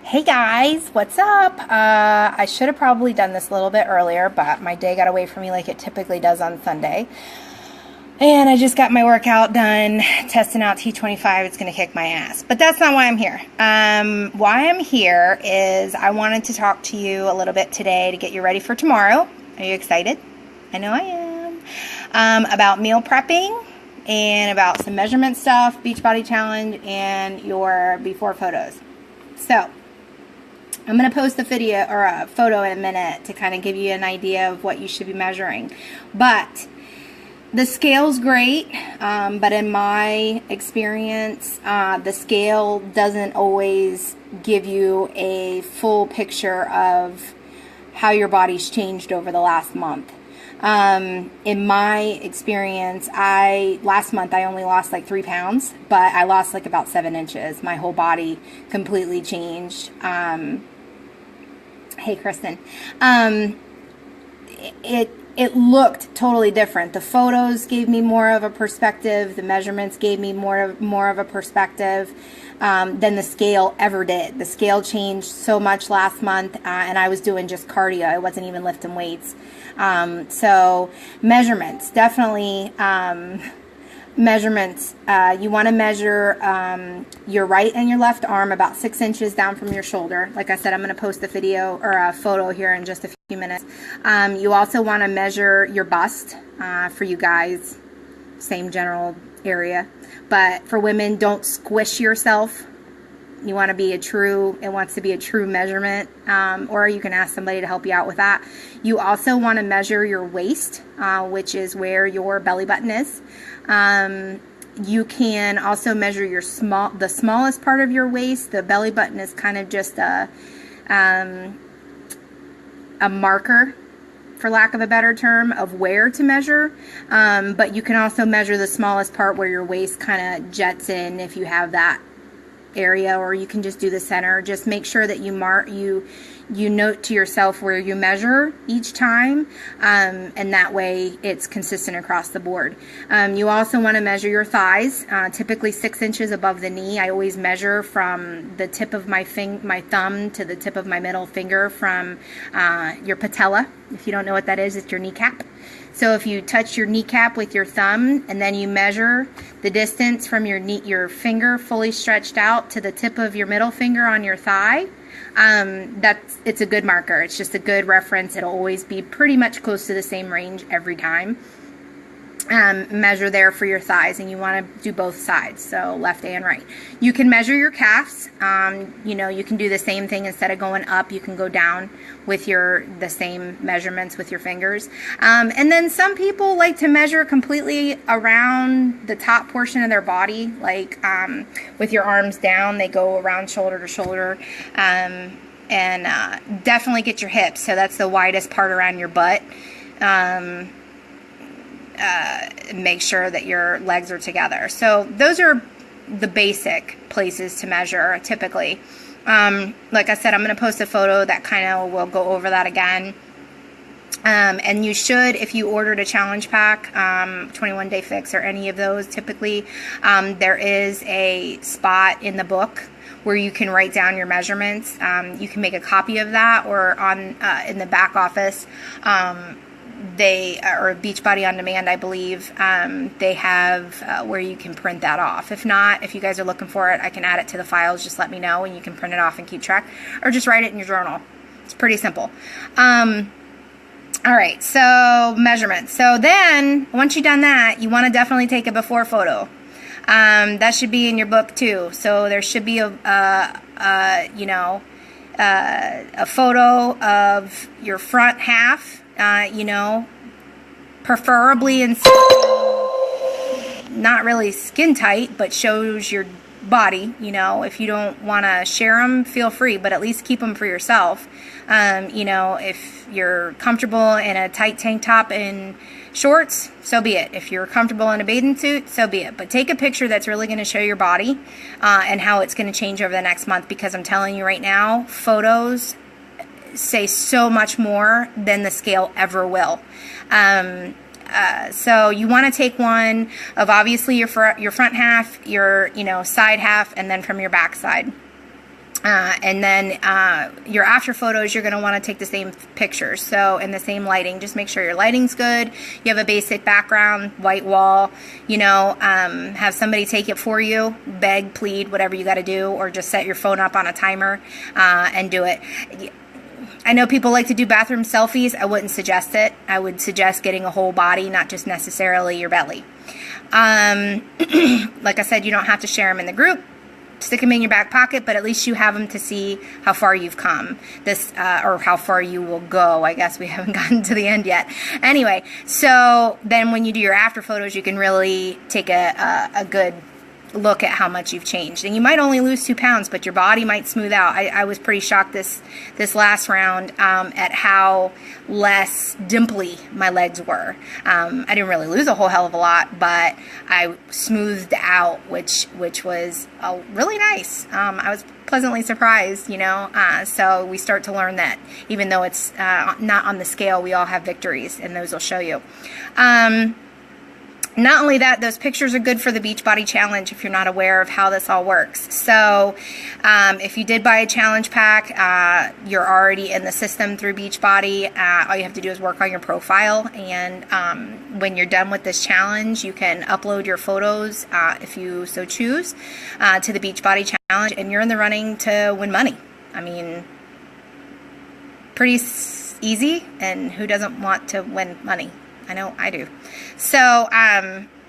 Hey guys, what's up? I should have probably done this a little bit earlier, but my day got away from me like it typically does on Sunday. And I just got my workout done, testing out T25. It's going to kick my ass. But that's not why I'm here. Why I'm here is I wanted to talk to you a little bit today to get you ready for tomorrow. Are you excited? I know I am. About meal prepping and about some measurement stuff, Beachbody Challenge, and your before photos. So, I'm going to post a video or a photo in a minute to kind of give you an idea of what you should be measuring. But the scale's great, but in my experience, the scale doesn't always give you a full picture of how your body's changed over the last month. In my experience, last month I only lost like 3 pounds, but I lost like about 7 inches. My whole body completely changed. Hey, Kristen. It looked totally different. The photos gave me more of a perspective. The measurements gave me more of a perspective than the scale ever did. The scale changed so much last month, and I was doing just cardio. I wasn't even lifting weights. So measurements, definitely. Measurements, you want to measure your right and your left arm about 6 inches down from your shoulder. Like I said, I'm going to post a video or a photo here in just a few minutes. You also want to measure your bust for you guys, same general area. But for women, don't squish yourself. You want to be it wants to be a true measurement, or you can ask somebody to help you out with that. You also want to measure your waist, which is where your belly button is. You can also measure the smallest part of your waist. The belly button is kind of just a marker, for lack of a better term, of where to measure. But you can also measure the smallest part where your waist kind of jets in if you have that area, or you can just do the center. Just make sure that you note to yourself where you measure each time, and that way it's consistent across the board. You also want to measure your thighs, typically 6 inches above the knee. I always measure from the tip of my thumb to the tip of my middle finger, from your patella. If you don't know what that is, it's your kneecap. So if you touch your kneecap with your thumb and then you measure the distance from your finger fully stretched out to the tip of your middle finger on your thigh, it's a good marker. It's just a good reference. It'll always be pretty much close to the same range every time. Measure there for your thighs, and you want to do both sides, so left and right. You can measure your calves. You can do the same thing. Instead of going up, you can go down with the same measurements with your fingers. And then some people like to measure completely around the top portion of their body, like with your arms down, they go around shoulder to shoulder. And definitely get your hips, so that's the widest part around your butt. Make sure that your legs are together. So those are the basic places to measure typically. Like I said, I'm going to post a photo that kind of will go over that again. And you should, if you ordered a challenge pack, 21 Day Fix or any of those, typically there is a spot in the book where you can write down your measurements. You can make a copy of that, or in the back office, or Beachbody On Demand, I believe, they have where you can print that off. If not, if you guys are looking for it, I can add it to the files. Just let me know and you can print it off and keep track, or just write it in your journal. It's pretty simple. All right, so measurements. So then, once you've done that, you want to definitely take a before photo. That should be in your book too. So there should be a photo of your front half. Preferably in not really skin tight, but shows your body. If you don't want to share them, feel free, but at least keep them for yourself. If you're comfortable in a tight tank top and shorts, so be it. If you're comfortable in a bathing suit, so be it. But take a picture that's really going to show your body and how it's going to change over the next month, because I'm telling you right now, photos say so much more than the scale ever will. So you want to take one of obviously your front half, your side half, and then from your back side. And then your after photos, you're going to want to take the same pictures. So in the same lighting, just make sure your lighting's good. You have a basic background, white wall, you know, have somebody take it for you, beg, plead, whatever you got to do, or just set your phone up on a timer and do it. I know people like to do bathroom selfies. I wouldn't suggest it. I would suggest getting a whole body, not just necessarily your belly. Like I said, you don't have to share them in the group. Stick them in your back pocket, but at least you have them to see how far you've come, or how far you will go. I guess we haven't gotten to the end yet. Anyway, so then when you do your after photos, you can really take a good look at how much you've changed. And you might only lose 2 pounds, but your body might smooth out. I was pretty shocked this last round at how less dimply my legs were. I didn't really lose a whole hell of a lot, but I smoothed out, which was really nice. I was pleasantly surprised, you know. So we start to learn that even though it's not on the scale, we all have victories, and those will show you. Not only that, those pictures are good for the Beachbody Challenge if you're not aware of how this all works. So if you did buy a challenge pack, you're already in the system through Beachbody. All you have to do is work on your profile, and when you're done with this challenge, you can upload your photos, if you so choose, to the Beachbody Challenge, and you're in the running to win money. I mean, pretty easy, and who doesn't want to win money? I know I do. So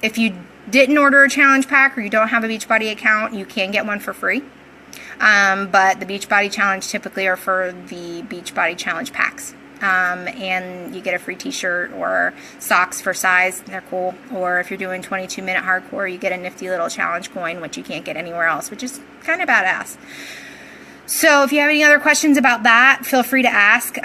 if you didn't order a challenge pack or you don't have a Beachbody account, you can get one for free. But the Beachbody Challenge typically are for the Beachbody Challenge packs. And you get a free t-shirt or socks for size. They're cool. Or if you're doing 22-minute hardcore, you get a nifty little challenge coin, which you can't get anywhere else, which is kind of badass. So if you have any other questions about that, feel free to ask.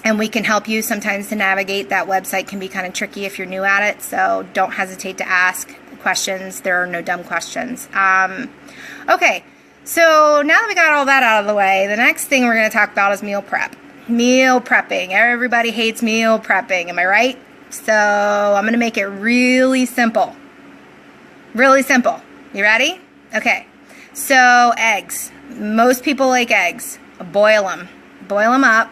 And we can help you. Sometimes to navigate that website can be kind of tricky if you're new at it, so don't hesitate to ask questions. There are no dumb questions. Okay, so now that we got all that out of the way, the next thing we're going to talk about is meal prep. Meal prepping. Everybody hates meal prepping, am I right? So I'm going to make it really simple. Really simple. You ready? Okay, so eggs. Most people like eggs. Boil them. Boil them up.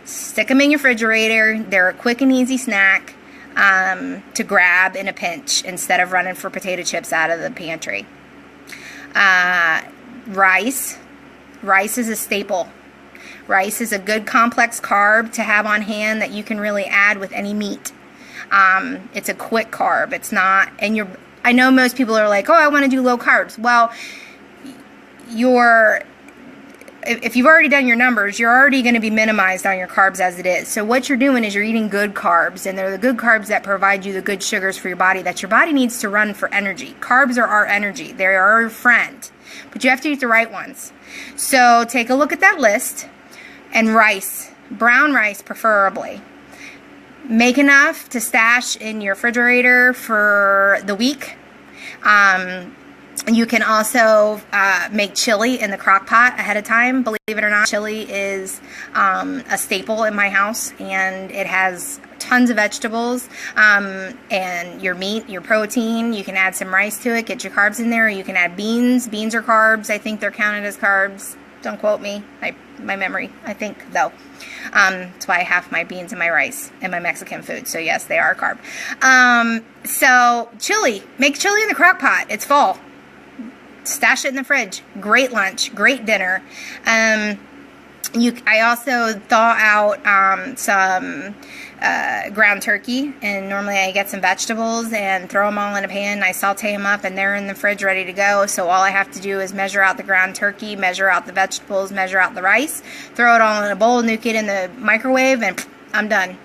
Stick them in your refrigerator. They're a quick and easy snack to grab in a pinch instead of running for potato chips out of the pantry. Rice. Rice is a staple. Rice is a good complex carb to have on hand that you can really add with any meat. It's a quick carb. It's not, and I know most people are like, oh, I want to do low carbs. Well, if you've already done your numbers, you're already going to be minimized on your carbs as it is. So what you're doing is you're eating good carbs, and they're the good carbs that provide you the good sugars for your body that your body needs to run for energy. Carbs are our energy. They are our friend, but you have to eat the right ones. So take a look at that list, and rice, brown rice preferably. Make enough to stash in your refrigerator for the week. You can also make chili in the crock pot ahead of time. Believe it or not, chili is a staple in my house, and it has tons of vegetables and your meat, your protein. You can add some rice to it, get your carbs in there. You can add beans. Beans are carbs. I think they're counted as carbs. Don't quote me. My memory, I think, though. That's why I have my beans and my rice and my Mexican food. So yes, they are a carb. So chili. Make chili in the crock pot. It's fall. Stash it in the fridge. Great lunch, great dinner. I also thaw out some ground turkey, and normally I get some vegetables and throw them all in a pan. I saute them up, and they're in the fridge ready to go. So all I have to do is measure out the ground turkey, measure out the vegetables, measure out the rice, throw it all in a bowl, nuke it in the microwave, and I'm done.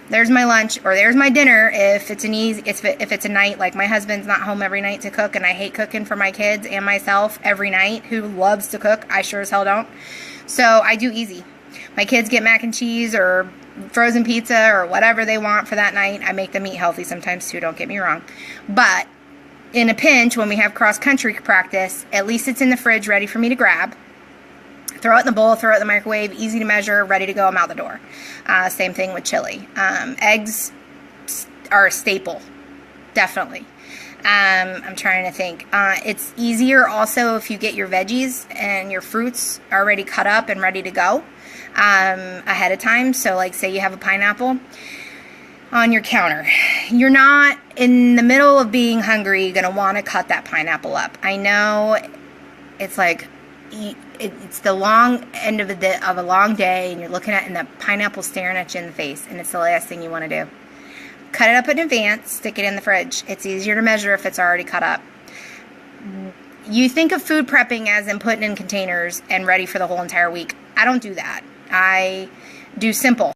There's my lunch, or there's my dinner if it's if it's a night, like my husband's not home every night to cook, and I hate cooking for my kids and myself every night, who loves to cook. I sure as hell don't. So I do easy. My kids get mac and cheese or frozen pizza or whatever they want for that night. I make them eat healthy sometimes too, don't get me wrong. But in a pinch, when we have cross-country practice, at least it's in the fridge ready for me to grab. Throw it in the bowl, throw it in the microwave, easy to measure, ready to go, I'm out the door. Same thing with chili. Eggs are a staple, definitely. I'm trying to think. It's easier also if you get your veggies and your fruits already cut up and ready to go ahead of time. So like say you have a pineapple on your counter. You're not in the middle of being hungry going to want to cut that pineapple up. I know it's like it's the long end of a long day, and you're looking at and the pineapple staring at you in the face, and it's the last thing you want to do. Cut it up in advance, stick it in the fridge. It's easier to measure if it's already cut up. You think of food prepping as in putting in containers and ready for the whole entire week. I don't do that. I do simple.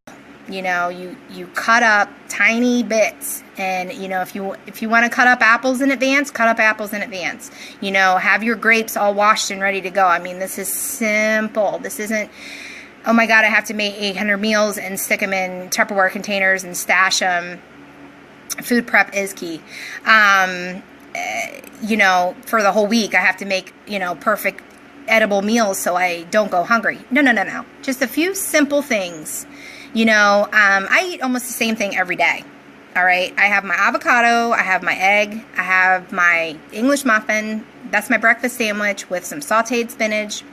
You know, you cut up tiny bits, and you know, if you want to cut up apples in advance, cut up apples in advance. You know, have your grapes all washed and ready to go. I mean, this is simple. This isn't, oh my God, I have to make 800 meals and stick them in Tupperware containers and stash them. Food prep is key. You know, for the whole week, I have to make, you know, perfect edible meals so I don't go hungry. No. Just a few simple things. You know, I eat almost the same thing every day. All right. I have my avocado. I have my egg. I have my English muffin. That's my breakfast sandwich with some sauteed spinach.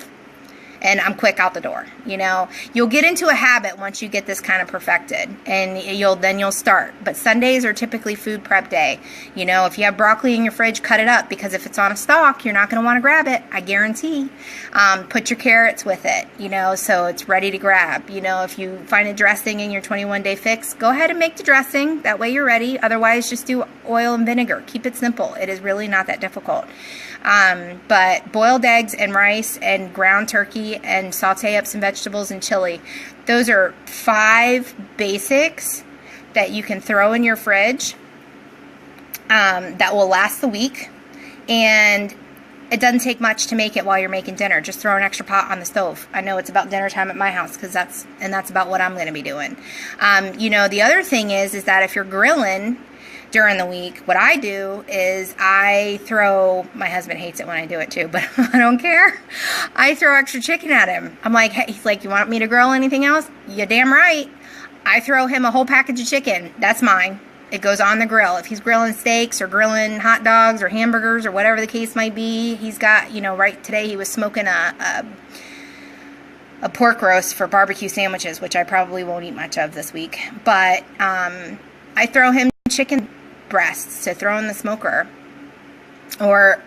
And I'm quick out the door. You know, you'll get into a habit once you get this kind of perfected, and you'll start. But Sundays are typically food prep day. You know, if you have broccoli in your fridge, cut it up, because if it's on a stalk, you're not going to want to grab it. I guarantee. Put your carrots with it, you know, so it's ready to grab. You know, if you find a dressing in your 21-day fix, go ahead and make the dressing. That way you're ready. Otherwise, just do oil and vinegar. Keep it simple. It is really not that difficult. But boiled eggs and rice and ground turkey and saute up some vegetables and chili. Those are 5 basics that you can throw in your fridge that will last the week. And it doesn't take much to make it while you're making dinner. Just throw an extra pot on the stove. I know it's about dinner time at my house, because that's about what I'm going to be doing. You know, the other thing is that if you're grilling during the week, what I do is my husband hates it when I do it too, but I don't care. I throw extra chicken at him. I'm like, hey, he's like, you want me to grill anything else? You damn right. I throw him a whole package of chicken. That's mine. It goes on the grill. If he's grilling steaks or grilling hot dogs or hamburgers or whatever the case might be, he's got, you know, right today he was smoking a pork roast for barbecue sandwiches, which I probably won't eat much of this week. But I throw him chicken breasts to throw in the smoker, or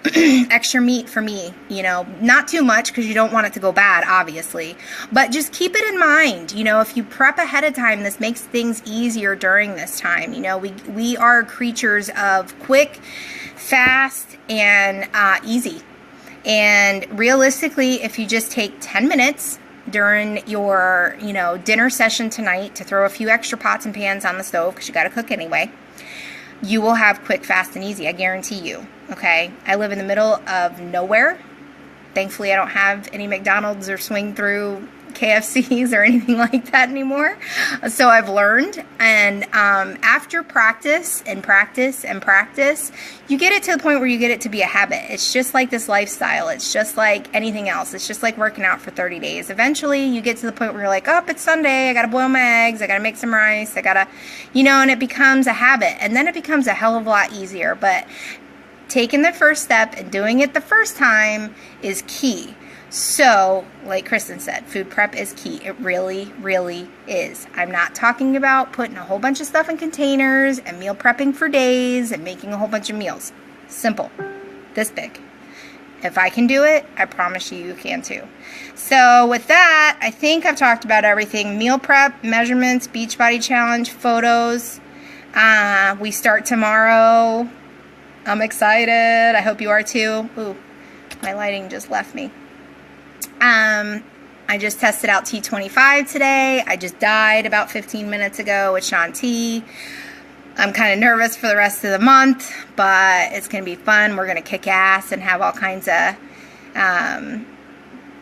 extra meat for me, you know, not too much because you don't want it to go bad, obviously, but just keep it in mind. You know, if you prep ahead of time, this makes things easier during this time. You know, we are creatures of quick, fast, and easy. And realistically, if you just take 10 minutes during your, you know, dinner session tonight to throw a few extra pots and pans on the stove, because you got to cook anyway, you will have quick, fast, and easy. I guarantee you. Okay. I live in the middle of nowhere. Thankfully, I don't have any McDonald's or swing through KFCs or anything like that anymore. So I've learned. And after practice and practice and practice, you get it to the point where you get it to be a habit. It's just like this lifestyle. It's just like anything else. It's just like working out for 30 days. Eventually, you get to the point where you're like, oh, it's Sunday. I got to boil my eggs. I got to make some rice. I got to, you know, and it becomes a habit. And then it becomes a hell of a lot easier. But taking the first step and doing it the first time is key. So, like Kristen said, food prep is key. It really, really is. I'm not talking about putting a whole bunch of stuff in containers and meal prepping for days and making a whole bunch of meals. Simple. This big. If I can do it, I promise you can too. So with that, I think I've talked about everything. Meal prep, measurements, Beachbody Challenge, photos. We start tomorrow. I'm excited. I hope you are too. Ooh, my lighting just left me. I just tested out T25 today. I just died about 15 minutes ago with Sean T. I'm kind of nervous for the rest of the month, but it's going to be fun. We're going to kick ass and have all kinds of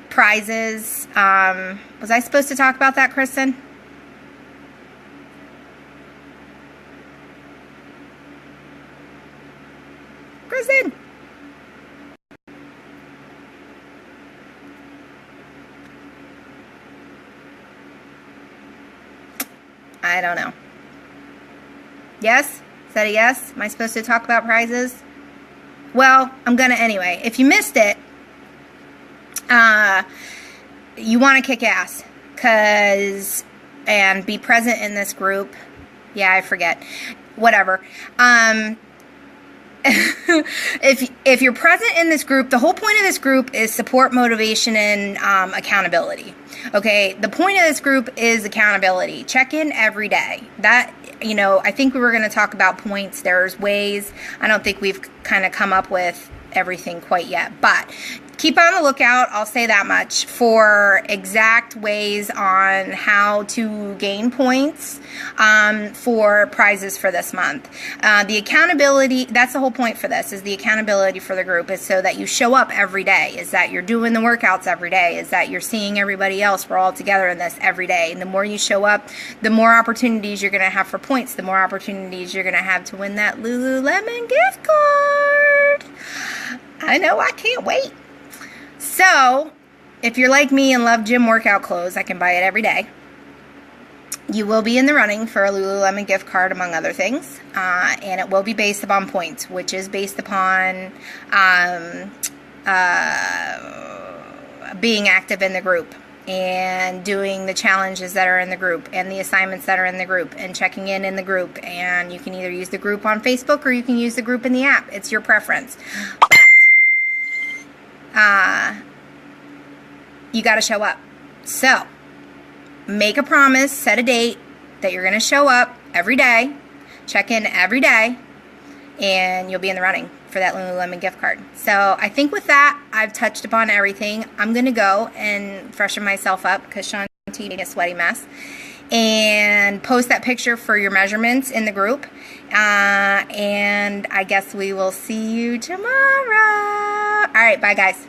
prizes. Was I supposed to talk about that, Kristen? Kristen? I don't know. Yes? Is that a yes? Am I supposed to talk about prizes? Well, I'm gonna anyway. If you missed it, you want to kick ass, and be present in this group. Yeah, I forget. Whatever. If you're present in this group, the whole point of this group is support, motivation, and accountability. Okay, the point of this group is accountability. Check in every day. That, I think we were going to talk about points. There's ways. I don't think we've kind of come up with everything quite yet, but keep on the lookout, I'll say that much, for exact ways on how to gain points for prizes for this month. The accountability, that's the whole point for this, is the accountability for the group, is so that you show up every day, is that you're doing the workouts every day, is that you're seeing everybody else, we're all together in this every day. And the more you show up, the more opportunities you're going to have for points, the more opportunities you're going to have to win that Lululemon gift card. I know, I can't wait. So, if you're like me and love gym workout clothes, I can buy it every day. You will be in the running for a Lululemon gift card, among other things. And it will be based upon points, which is based upon being active in the group and doing the challenges that are in the group and the assignments that are in the group and checking in the group. And you can either use the group on Facebook or you can use the group in the app. It's your preference. But you got to show up. So, make a promise, set a date that you're going to show up every day, check in every day, and you'll be in the running for that Lululemon gift card. So, I think with that, I've touched upon everything. I'm going to go and freshen myself up because Sean made a sweaty mess, and post that picture for your measurements in the group. And I guess we will see you tomorrow. All right, bye guys.